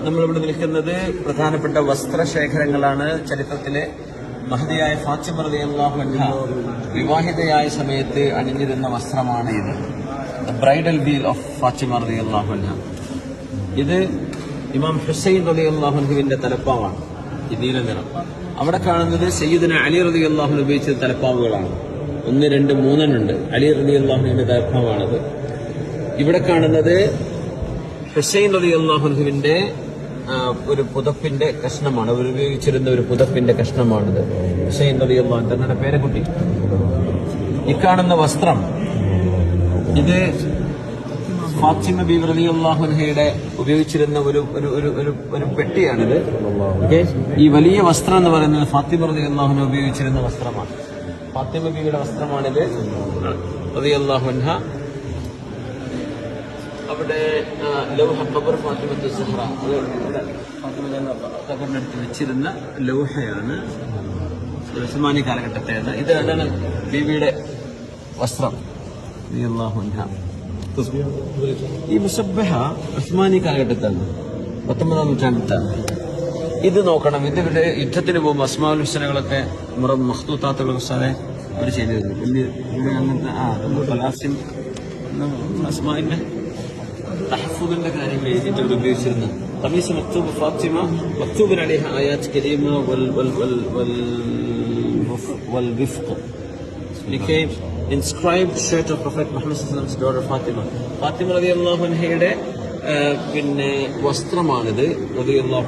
നമ്മളിവിടെ നിൽക്കുന്നത് പ്രധാനപ്പെട്ട വസ്ത്രശേഖരങ്ങളാണ്. ചരിത്രത്തിലെ മഹദിയായ ഫാത്തിമ റളിയല്ലാഹു അൻഹ വിവാഹിതയായ സമയത്ത് അണിഞ്ഞിരുന്ന വസ്ത്രമാണ് ഇത്. The bridal veil of Fatima റളിയല്ലാഹു അൻഹ. ഇത് ഇമാം ഹുസൈൻ റളിയല്ലാഹു അൻഹുവിന്റെ തലപ്പാവാണ്, ഈ നീല നിറം. അവിടെ കാണുന്നത് സയ്യിദുന അലി റളിയല്ലാഹു അൻഹു ഉപയോഗിച്ച തലപ്പാവുകളാണ്. 1, 2, 3 ഉണ്ട്. അലി റളിയല്ലാഹു അൻഹുവിന്റെ തലപ്പാവാണത്. ഇവിടെ കാണുന്നത് ഹുസൈൻ റളിയല്ലാഹു അൻഹുവിന്റെ ഒരു പുതപ്പിന്റെ കഷ്ണമാണ്. അവർ ഉപയോഗിച്ചിരുന്ന ഒരു പുതപ്പിന്റെ കഷ്ണമാണിത്. ഹുസൈൻ റളിയല്ലാഹു അൻഹു തങ്ങളുടെ പേരക്കുട്ടി. ഈ കാണുന്ന വസ്ത്രം ഇത് ഫാത്തിമ ബീവി റളിയല്ലാഹു അൻഹയുടെ ഉപയോഗിച്ചിരുന്ന ഒരു പെട്ടിയാണിത്. ഈ വലിയ വസ്ത്രം എന്ന് പറയുന്നത് ഫാത്തിമ റളിയല്ലാഹു അൻഹ ഉപയോഗിച്ചിരുന്ന വസ്ത്രമാണ്. ഫാത്തിമ ബീവിയുടെ വസ്ത്രമാണിത് റളിയല്ലാഹു അൻഹ. അവിടെ ലൗഹ ഖബർ ഫാത്തിമത്തു സുഹ്റ, ഖബറിനടുത്ത് വെച്ചിരുന്ന ലൗഹയാണ്. ഉസ്മാനി കാലഘട്ടത്തെയാണ്. ഇതാണ് ബീവിയുടെ വസ്ത്രം റളിയല്ലാഹു അൻഹ. ഈ മുസബ്ബഹ ഉസ്മാനി കാലഘട്ടത്താണ്, 19-ാം നൂറ്റാണ്ടിലാണ്. ഇത് നോക്കണം. ഇതിവിടെ യുദ്ധത്തിന് പോകുമ്പോൾ അസ്മാഉൽ ഹുസ്നകളൊക്കെ മഖ്തൂത്താത്തുകളൊക്കെ സാറേ അവർ ചെയ്തിരുന്നു. അങ്ങനത്തെ പലാസിൻ അസ്മാഇന്റെ തഹഫുദിന്റെ കാര്യങ്ങൾ എഴുതിയിട്ട് അവർ ഉപയോഗിച്ചിരുന്നു. ഖമീസ് മക്തൂബ് ഫാത്തിമ മക്തൂബിൻ അലൈഹ ആയാത്ത് കരീമ വൽ വിഫ്ഖ്. inscribed shirt of Prophet Muhammad sallallahu alaihi wasallam's daughter Fatima. Fathima റളിയല്ലാഹു അൻഹയുടെ വസ്ത്രമാണിത് റളിയല്ലാഹു